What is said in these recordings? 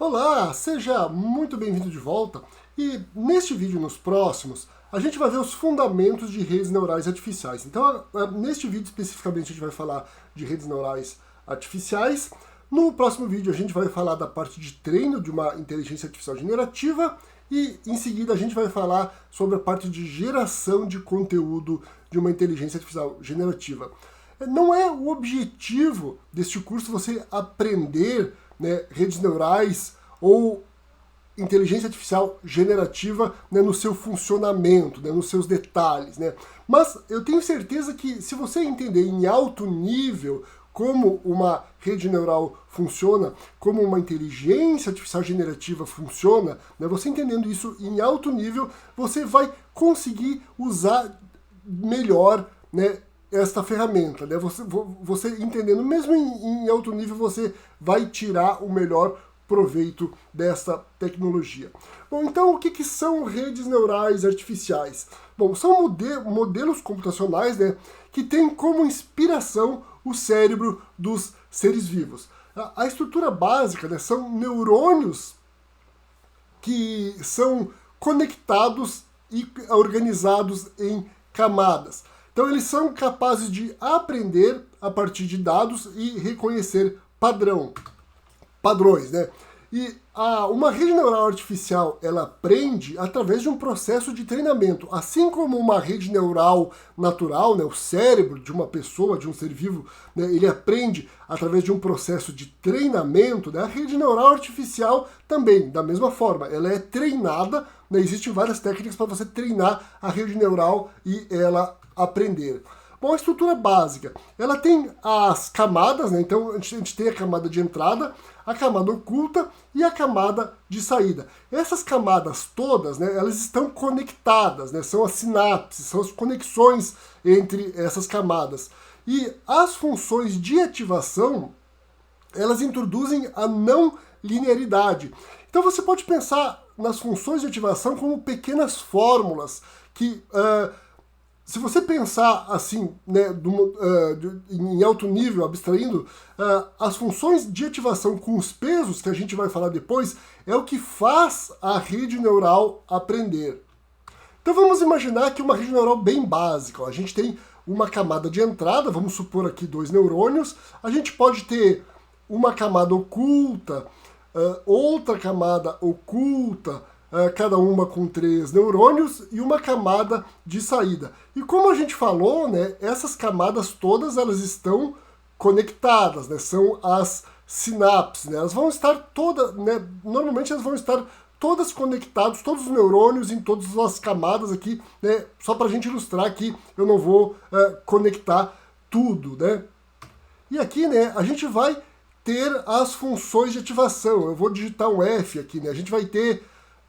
Olá, seja muito bem-vindo de volta. E neste vídeo e nos próximos, a gente vai ver os fundamentos de redes neurais artificiais. Então, neste vídeo especificamente, a gente vai falar de redes neurais artificiais. No próximo vídeo, a gente vai falar da parte de treino de uma inteligência artificial generativa. E, em seguida, a gente vai falar sobre a parte de geração de conteúdo de uma inteligência artificial generativa. Não é o objetivo deste curso você aprender, né, redes neurais ou inteligência artificial generativa, né, no seu funcionamento, né, nos seus detalhes, né? Mas eu tenho certeza que se você entender em alto nível como uma rede neural funciona, como uma inteligência artificial generativa funciona, né, você entendendo isso em alto nível, você vai conseguir usar melhor, né, esta ferramenta, né? Você entendendo, mesmo em alto nível, você vai tirar o melhor proveito dessa tecnologia. Bom, então o que são redes neurais artificiais? Bom, são modelos computacionais, né, que têm como inspiração o cérebro dos seres vivos. A estrutura básica, né, são neurônios que são conectados e organizados em camadas. Então eles são capazes de aprender a partir de dados e reconhecer padrões, né? E uma rede neural artificial, ela aprende através de um processo de treinamento. Assim como uma rede neural natural, né, o cérebro de uma pessoa, de um ser vivo, né, ele aprende através de um processo de treinamento, né, a rede neural artificial também, da mesma forma, ela é treinada, né, existem várias técnicas para você treinar a rede neural e ela aprender. Bom, a estrutura básica, ela tem as camadas, né? Então a gente tem a camada de entrada, a camada oculta e a camada de saída. Essas camadas todas, né, elas estão conectadas, né? São as sinapses, são as conexões entre essas camadas. E as funções de ativação, elas introduzem a não linearidade. Então você pode pensar nas funções de ativação como pequenas fórmulas que se você pensar assim, né, em alto nível, abstraindo, as funções de ativação com os pesos, que a gente vai falar depois, é o que faz a rede neural aprender. Então vamos imaginar que uma rede neural bem básica. Ó, a gente tem uma camada de entrada, vamos supor aqui 2 neurônios, a gente pode ter uma camada oculta, outra camada oculta, cada uma com 3 neurônios e uma camada de saída. E como a gente falou, né, essas camadas todas elas estão conectadas, né, são as sinapses, né, elas vão estar todas, né, normalmente elas vão estar todas conectadas, todos os neurônios em todas as camadas aqui, né, só para a gente ilustrar que eu não vou conectar tudo, né. E aqui, né, a gente vai ter as funções de ativação. Eu vou digitar um F aqui, né, a gente vai ter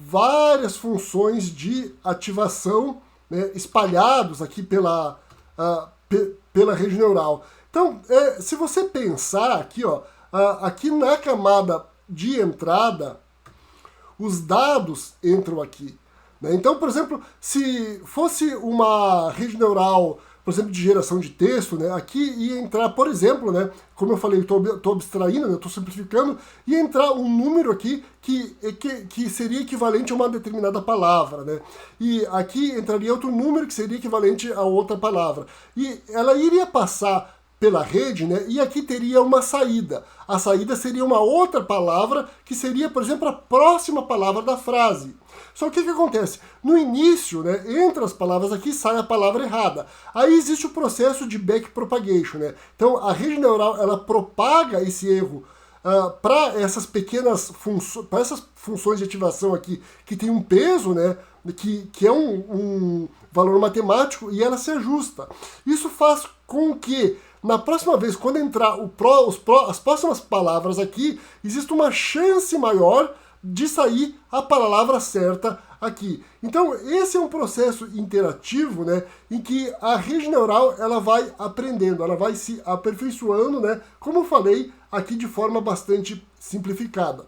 várias funções de ativação, né, espalhados aqui pela rede neural. Então, se você pensar aqui, ó, aqui na camada de entrada, os dados entram aqui, né? Então, por exemplo, se fosse uma rede neural, por exemplo, de geração de texto, né, aqui ia entrar, por exemplo, né, como eu falei, estou abstraindo, né, estou simplificando, ia entrar um número aqui que seria equivalente a uma determinada palavra, né? E aqui entraria outro número que seria equivalente a outra palavra. E ela iria passar pela rede, né, e aqui teria uma saída. A saída seria uma outra palavra, que seria, por exemplo, a próxima palavra da frase. Só que o que acontece? No início, né, entre as palavras aqui sai a palavra errada. Aí existe o processo de backpropagation, né? Então a rede neural ela propaga esse erro para essas pequenas funções de ativação aqui que tem um peso, né, que é um valor matemático, e ela se ajusta. Isso faz com que na próxima vez, quando entrar as próximas palavras aqui, existe uma chance maior de sair a palavra certa aqui. Então, esse é um processo interativo, né, em que a rede neural ela vai aprendendo, ela vai se aperfeiçoando, né, como eu falei aqui de forma bastante simplificada.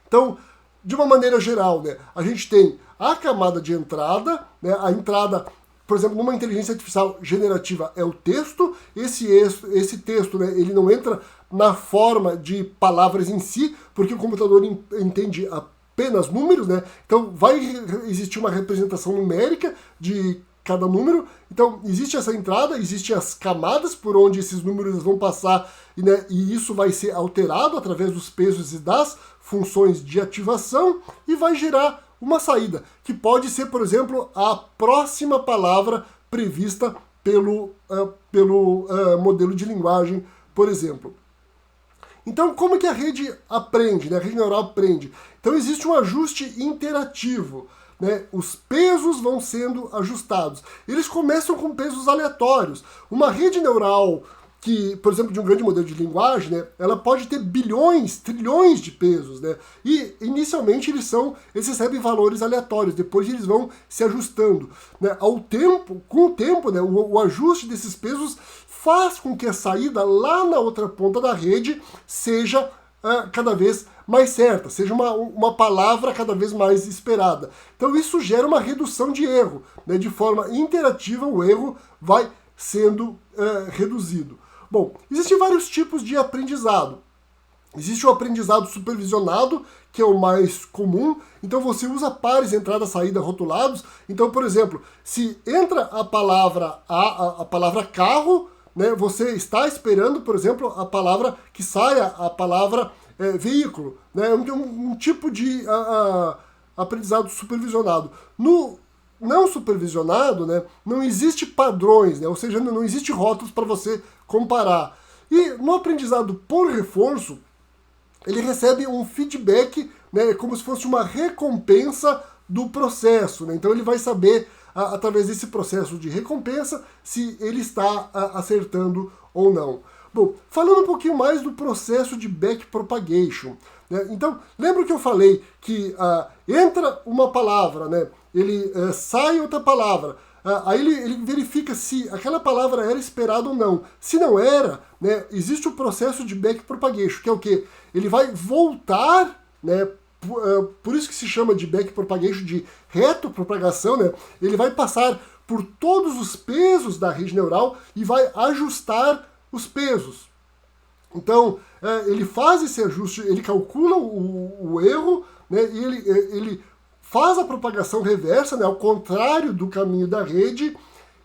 Então, de uma maneira geral, né, a gente tem a camada de entrada, né, a entrada, por exemplo, numa inteligência artificial generativa é o texto. Esse texto, né, ele não entra na forma de palavras em si, porque o computador entende apenas números, né? Então vai existir uma representação numérica de cada número. Então existe essa entrada, existem as camadas por onde esses números vão passar, né? E isso vai ser alterado através dos pesos e das funções de ativação e vai gerar uma saída, que pode ser, por exemplo, a próxima palavra prevista pelo modelo de linguagem, por exemplo. Então, como que a rede aprende, né? A rede neural aprende? Então, existe um ajuste interativo, né? Os pesos vão sendo ajustados. Eles começam com pesos aleatórios. Uma rede neural que, por exemplo, de um grande modelo de linguagem, né, ela pode ter bilhões, trilhões de pesos, né? E inicialmente eles recebem valores aleatórios, depois eles vão se ajustando, né? Com o tempo, né, o ajuste desses pesos faz com que a saída lá na outra ponta da rede seja cada vez mais certa, seja uma palavra cada vez mais esperada. Então isso gera uma redução de erro, né? De forma interativa o erro vai sendo reduzido. Bom, existem vários tipos de aprendizado. Existe o aprendizado supervisionado, que é o mais comum. Então você usa pares entrada, saída rotulados. Então, por exemplo, se entra a palavra carro, né, você está esperando, por exemplo, a palavra que saia, a palavra veículo. Né, um tipo de aprendizado supervisionado. No não supervisionado, né, não existe padrões, né, ou seja, não existe rótulos para você comparar. E no aprendizado por reforço, ele recebe um feedback, né, como se fosse uma recompensa do processo. Né? Então ele vai saber, através desse processo de recompensa, se ele está acertando ou não. Bom, falando um pouquinho mais do processo de backpropagation. Né? Então, lembra que eu falei que entra uma palavra, né? Ele sai outra palavra. Aí ele verifica se aquela palavra era esperada ou não. Se não era, né, existe o processo de backpropagation, que é o quê? Ele vai voltar, né, por isso que se chama de backpropagation, de retropropagação, né? Ele vai passar por todos os pesos da rede neural e vai ajustar os pesos. Então, ele faz esse ajuste, ele calcula o erro, né, e ele faz a propagação reversa, né, ao contrário do caminho da rede,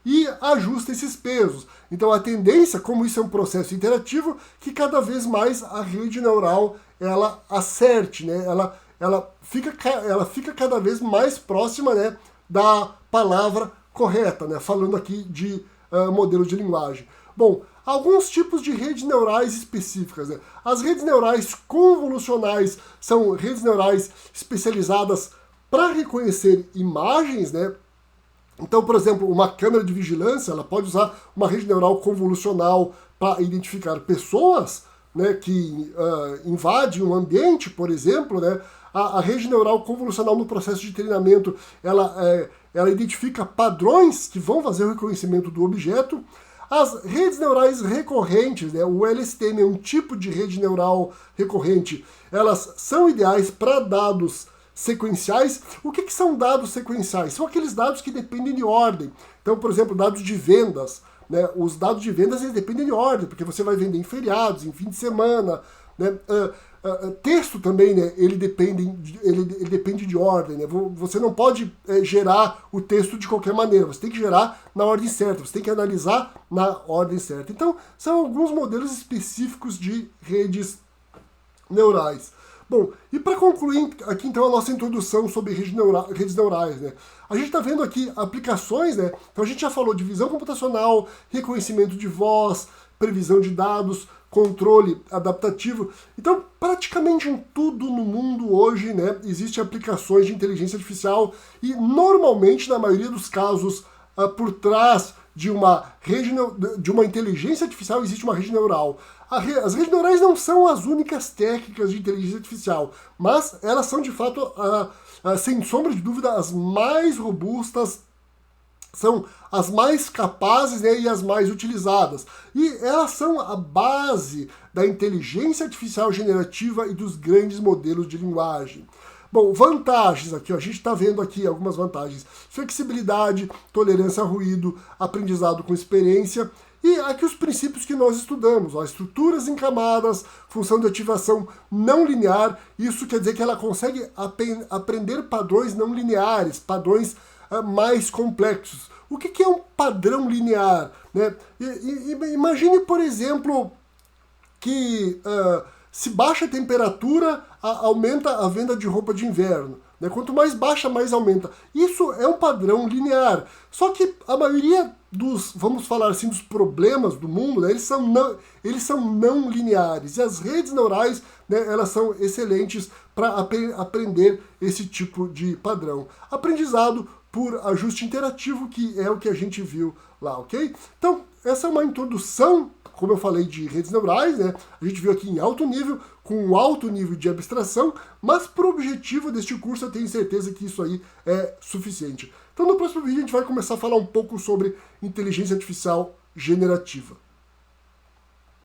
e ajusta esses pesos. Então a tendência, como isso é um processo interativo, que cada vez mais a rede neural ela acerte, né, ela fica cada vez mais próxima, né, da palavra correta, né, falando aqui de modelo de linguagem. Bom, alguns tipos de redes neurais específicas. Né? As redes neurais convolucionais são redes neurais especializadas para reconhecer imagens, né? Então, por exemplo, uma câmera de vigilância, ela pode usar uma rede neural convolucional para identificar pessoas, né, que invadem um ambiente, por exemplo, né? A rede neural convolucional no processo de treinamento, ela identifica padrões que vão fazer o reconhecimento do objeto. As redes neurais recorrentes, né, o LSTM é um tipo de rede neural recorrente, elas são ideais para dados sequenciais. O que são dados sequenciais? São aqueles dados que dependem de ordem. Então, por exemplo, dados de vendas. Né? Os dados de vendas eles dependem de ordem, porque você vai vender em feriados, em fim de semana. Né? Texto também, né? ele depende de ordem. Né? Você não pode gerar o texto de qualquer maneira. Você tem que gerar na ordem certa. Você tem que analisar na ordem certa. Então, são alguns modelos específicos de redes neurais. Bom, e para concluir aqui então a nossa introdução sobre redes neurais, né? A gente está vendo aqui aplicações, né? Então a gente já falou de visão computacional, reconhecimento de voz, previsão de dados, controle adaptativo. Então, praticamente em tudo no mundo hoje, né, existem aplicações de inteligência artificial e normalmente, na maioria dos casos, por trás de uma inteligência artificial existe uma rede neural. As redes neurais não são as únicas técnicas de inteligência artificial, mas elas são de fato, sem sombra de dúvida, as mais robustas, são as mais capazes, né, e as mais utilizadas. E elas são a base da inteligência artificial generativa e dos grandes modelos de linguagem. Bom, vantagens aqui, ó, a gente está vendo aqui algumas vantagens. Flexibilidade, tolerância a ruído, aprendizado com experiência. E aqui os princípios que nós estudamos, ó, estruturas em camadas, função de ativação não linear, isso quer dizer que ela consegue aprender padrões não lineares, padrões mais complexos. O que é um padrão linear? Né? Imagine, por exemplo, que se baixa a temperatura, aumenta a venda de roupa de inverno. Né? Quanto mais baixa, mais aumenta. Isso é um padrão linear. Só que a maioria dos, vamos falar assim, dos problemas do mundo, né, eles são não lineares. E as redes neurais, né, elas são excelentes para aprender esse tipo de padrão. Aprendizado por ajuste interativo, que é o que a gente viu lá, ok? Então, essa é uma introdução, como eu falei, de redes neurais, né? A gente viu aqui em alto nível, com um alto nível de abstração, mas para o objetivo deste curso eu tenho certeza que isso aí é suficiente. Então no próximo vídeo a gente vai começar a falar um pouco sobre inteligência artificial generativa.